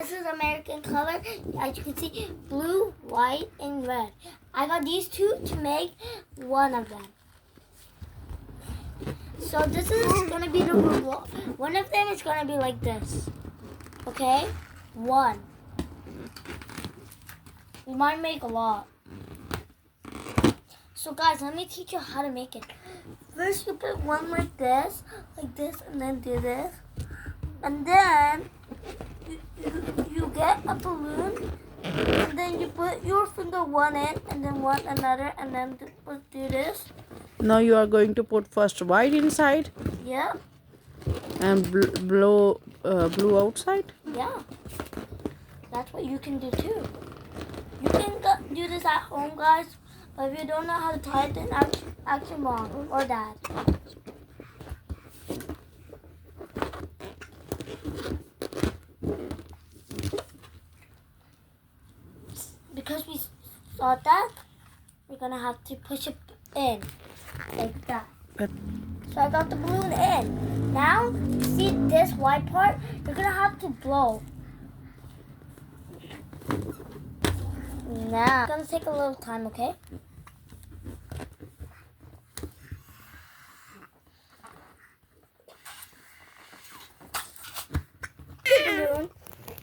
This is American color. As you can see, blue, white, and red. I got these two to make one of them. So this is going to be the reward. One of them is going to be like this. Okay? One. We might make a lot. So guys, let me teach you how to make it. First you put one like this, and then do this. And then you get a balloon, and then you put your finger one in, and then one another, and then do this. Now you are going to put first white inside Yeah. and blue outside. Yeah. That's what you can do too. You can do this at home, guys. But if you don't know how to tie it, then ask your mom or dad. Because we saw that, we're gonna have to push it in like that. So I got the balloon in. Now, see this white part? You're gonna have to blow. Now, it's gonna take a little time, okay? Balloon.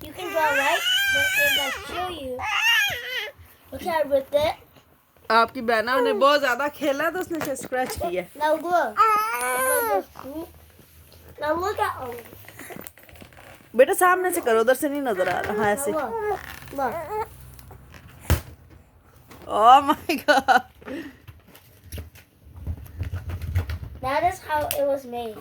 You can draw right, but if I show you, look at with it. आपकी बहना ने बहुत ज्यादा खेला तो उसने से scratch किया. Now look. Now look at बेटा सामने से करो, उधर से नहीं नजर आ रहा. हाँ ऐसे. Look. Oh my god. That is how it was made.